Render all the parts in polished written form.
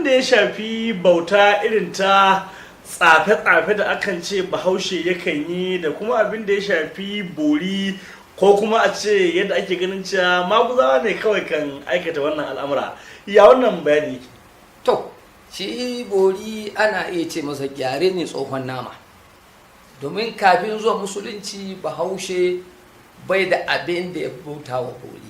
da ya shafi bauta irin ta tsafe-tsafe da akan ce bahaushe yakan yi da kuma abin da ya shafi bori ko kuma a ce yadda ake ganin cewa maguzawa ne kawai kan aikata wannan al'amura, ya wannan bayani? To shi bori ana iya ce masa gyare ne tsohon nama, domin kafin zuwa musulunci bahaushe bai da abin da ya bauta wa bori.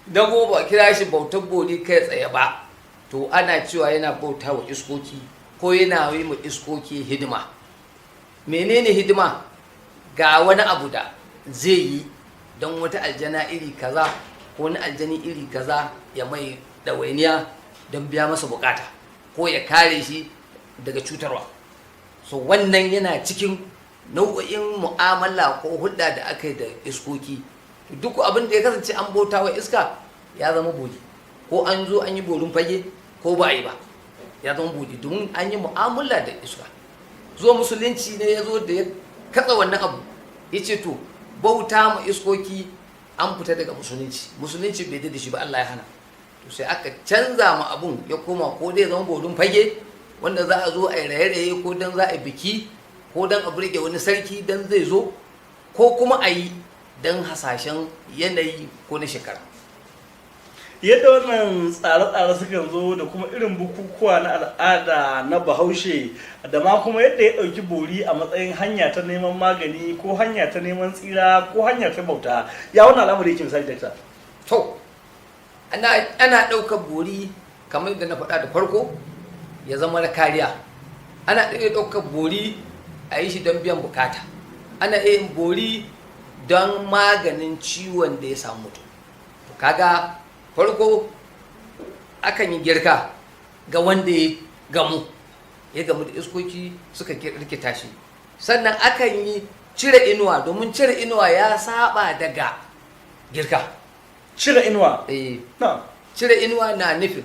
Don ba kira shi bautar bori kai tsaye ba, to ana cewa yana bauta wa iskoki ko yana yi ma iskoki hidima. Menene hidima? Ga wani abu da zai yi don wata aljana iri kaza ko wani aljani iri kaza ya mai ɗawainiya don biya masa bukata ko ya kare shi daga cutarwa. So wannan yana cikin nau'in mu'amala ko hulɗa da aka yi da iskoki. Duk abin da ya kasance an bauta wa iska ya zama bori, ko an zo an yi borin fage ko ba a yi ba ya zama bori, domin an yi mu'amala da iska. Zuwa musulunci ne ya zo da ya katsa wannan abu, ya ce to bauta ma iskoki an fita daga musulunci bai da shi ba, Allah ya hana. To sai aka canza ma abun ya koma ko dai zama borin fage wanda za a zo a yi raye-raye ko don za a yi biki ko don a burge wani sarki don zai zo, ko kuma a yi don hasashen yanayi ko na shekara. Yadda wannan tsare-tsare sukan zo da kuma irin bukukuwa na al'ada na bahaushe da ma kuma yadda ya ɗauki bori a matsayin hanya ta neman magani ko hanya ta neman tsira ko hanya ta bauta, ya wannan al'amari yake misali dakta? To ana ɗaukar bori kamar yadda na faɗa da farko ya zama na kariya. Ana iya ɗaukar bori a yi shi don biyan bukata. Ana iya yin bori don maganin ciwon da ya samu mutum. Kaga farko akan yi girka ga wanda ya gamu da iskoki suka rikita shi. Sannan akan yi cire inuwa, domin cire inuwa ya saba daga girka. Cire inuwa? Cire inuwa na nufin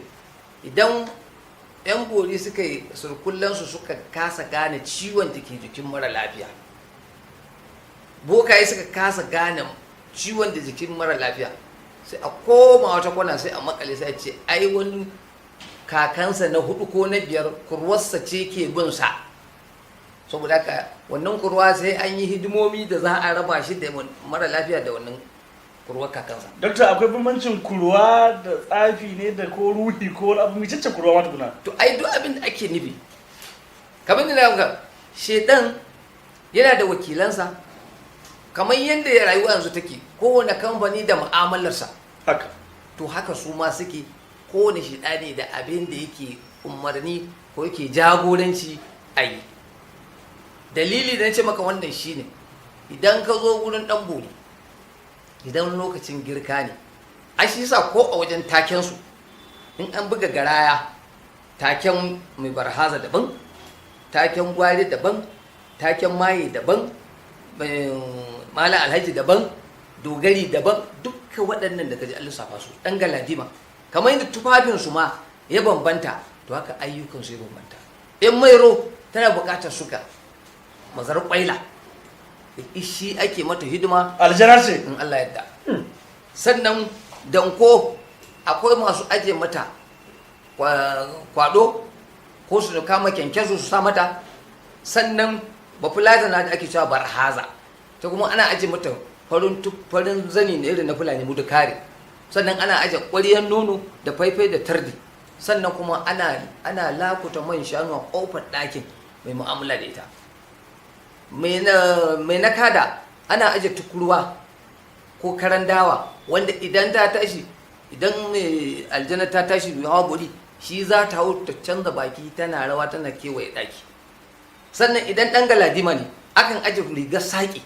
idan 'yan bori suka yi surkullansu suka kasa gane ciwon da ke jikin mara lafiya, bokaye suka kasa gane ciwon da jikin mara lafiya, sai a koma wata kwana sai a makale sai a ce ai wani kakansa na 4 ko na 5 kurwarsa ce ke bin sa, saboda haka wannan kurwa sai an yi hidimomi da za a raba shi da mara lafiya da wannan kurwar kakansa. Dokta, akwai bambancin kurwa da tsafi ne da ko ruhi ko wani abu micece kurwa ma tukuna? To ai duk abin da ake nufi kamar da na shedan yana da wakilansa, kamar yadda ya rayuwa yanzu take kowane kamfani da mu'amalarsa haka, to haka su ma suke kowane shedani da abin da yake umarni ko yake jagoranci a yi. Dalili da na ce maka wannan shine idan ka zo wurin dan bori, idan lokacin girka ne, a shi sa ko a wajen takensu in an buga garaya, taken mai barhaza daban, taken gwari daban, taken maye daban, malam alhaji daban, dogari daban, dukkan waɗannan da kaji an lissafa su ɗan galadima. Kamar yadda tufafinsu ma ya bambanta, to haka ayyukansu ya bambanta. In mairo tana buƙatar suka mazar ƙwaila, shi ake mata hidima, aljana ce in Allah yadda. Sannan danko akwai masu aje mata kwado ko su kama kyankyaso su sa mata. Sannan bafulata na da ake cewa barhaza, ta kuma ana aje mata farin zani ne irin na fulani mu da kare. Sannan ana aje ƙwariyar nono da faifai da tardi. Sannan kuma ana lakuta man shanu a ƙofar ɗakin mai mu'amala da ita. Mai na kada ana aje tukurwa ko karan dawa wanda idan ta tashi, idan aljanna ta tashi mai hawa bori, shi za ta hau ta canza baki tana rawa tana kewaye ɗaki. Sannan idan ɗan galadima ne akan aje rigar saƙi,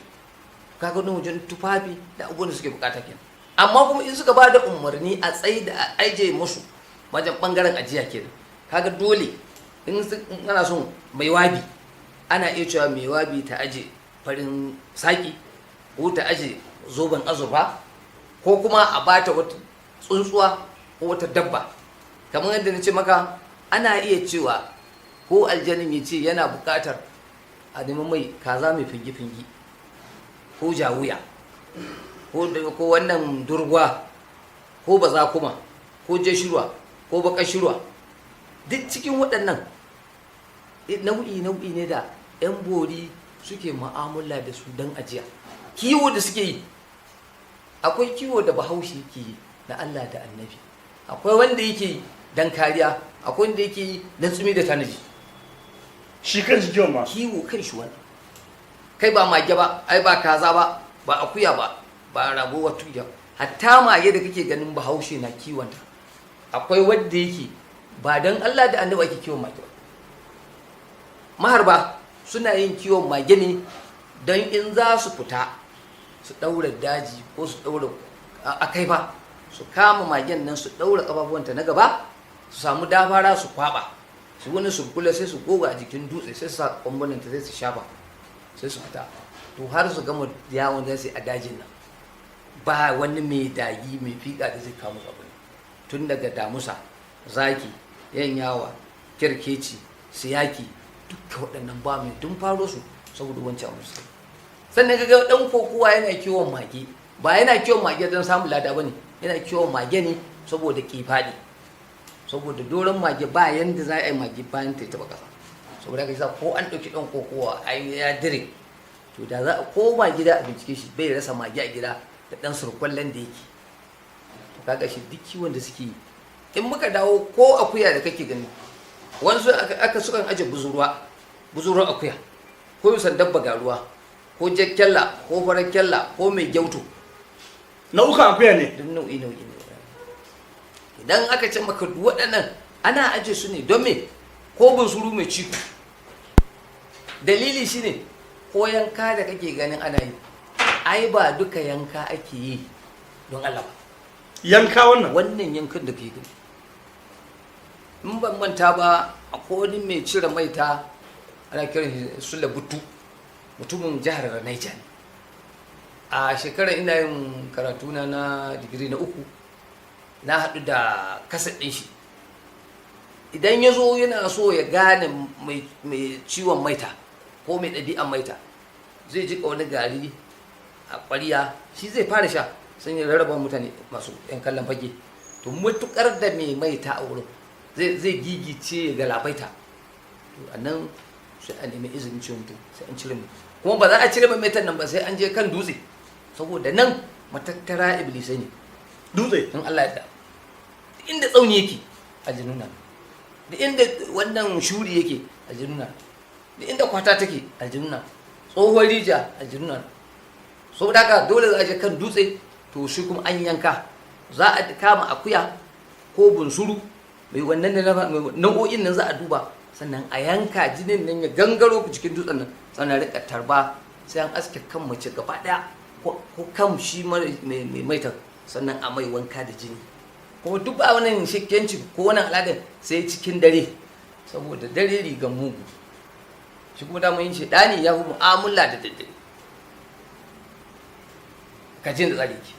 kaga wani wajen tufafi da abubuwan da suke bukata kenan. Amma kuma in suka ba da umarni a tsayi da a aje musu wajen ɓangaren ajiya kenan, kaga dole in ana son mai wabi, ana iya cewa mai wabi ta aje farin saƙi ko ta aje zoben azurfa, ko kuma a bata wata tsuntsuwa ko wata dabba. Kamar yadda na ce maka, ana iya cewa ko aljanin ya ce yana buƙatar a neman mai kaza mai fingi-fingi ko jawuya ko wannan durgwa ko bazakuma ko jeshirwa ko bakashirwa duk cikin waɗannan nau'i ne da 'yan bori suke mu'amala da su don ajiya. Kiwo da suke yi, akwai kiwo da bahaushe yake yi na Allah da annabi, akwai wanda yake yi don kariya, akwai wanda yake yi don tsumi da tanaji. Shi kan shi kiwon ma Kiwo kan shi wani kai ba mage ba, ai ba kaza ba, ba akuya ba rago wa tuya, hatta mage da kake ganin bahaushe na kiwonta, akwai wanda yake ba don Allah da annabi ake kiwon mage ba. Maharba suna yin kiwon mage ne don in za su fita su ɗaura daji ko su ɗaura akai ba, su kama magen nan su ɗaura ƙafafuwanta na gaba, su samu dafara su kwaɓa, su wani su kula sai su goga a jikin dutse, sai su sa ƙwambananta sai su shafa, sai su fita. To har su gama yawon zai a dajin nan ba wani mai dagi mai fiƙa da zai kama abu, tun daga damusa, zaki, yanyawa, kirkeci, siyaki, duka waɗannan ba mai tun faro su saboda wancan musu. Sannan ga ɗan kokowa yana kiwon mage, ba yana kiwon mage don samun lada ba ne, yana kiwon mage ne saboda kifaɗi, saboda doron mage ba yanda za a yi mage bayan ta taɓa ƙasa. Saboda ka sa ko an ɗauki ɗan kokowa ya dire, to da za a koma gida a bincike shi bai rasa mage a gida da ɗan surkwallon da yake. To kaga shi duk kiwon da suke yi. In muka dawo ko akuya da kake gani, wanzu aka sukan aje buzuruwar akuya, ko yusan dabba ga ruwa, ko jakkyalla, ko farar kyalla, ko mai gyauto. nau'ukan akuya ne. Duk nau'i ne. Idan aka ce maka duk waɗannan ana aje su ne don me? Ko bunsuru mai ciko. Dalili shine ko yanka da kake ganin ana yi, ai ba duka yanka ake yi don Allah ba. Yanka wannan yankan da kake gani, in ban manta ba, akwai wani mai cire maita ana kiran shi Sule Butu, mutumin jihar Niger ne. A shekarar ina yin karatu na digiri na 3, na haɗu da kasar ɗin shi. Idan ya zo yana so ya gane mai ciwon maita ko mai ɗabi'an maita, zai jiƙa wani gari a ƙwariya, shi zai fara sha, sun yi rarraba mutane masu 'yan kallon fage. To matuƙar da mai maita a wurin zai gigice ya galabaita, to a nan sai a nemi izinin ciwon mutum, sai an cire mai. Kuma ba za a cire mai maitan nan ba sai an je kan dutse, saboda nan matattara iblisai ne. Dutse? In Allah ya da. Inda tsauni yake aljinu na, da inda wannan shuri yake aljinu na, da inda kwata take aljinu na, tsohuwar rija aljinu na. Saboda haka dole za a je kan dutse, to shi kuma an yanka, za a kama akuya ko bunsuru mai wannan nau'o'in nan za a duba, sannan a yanka jinin nan ya gangaro cikin dutsen nan, sannan rika tarba, sai an aske kan mace gaba daya ko kan shi mai maitar, sannan a mai wanka da jini. Kuma duk ba wannan shakkenci ko wannan al'adar sai cikin dare, saboda dare rigan mugu, shi kuma daman yin shaidani ya fi mu'amala da daddare. Kajin da tsari ke.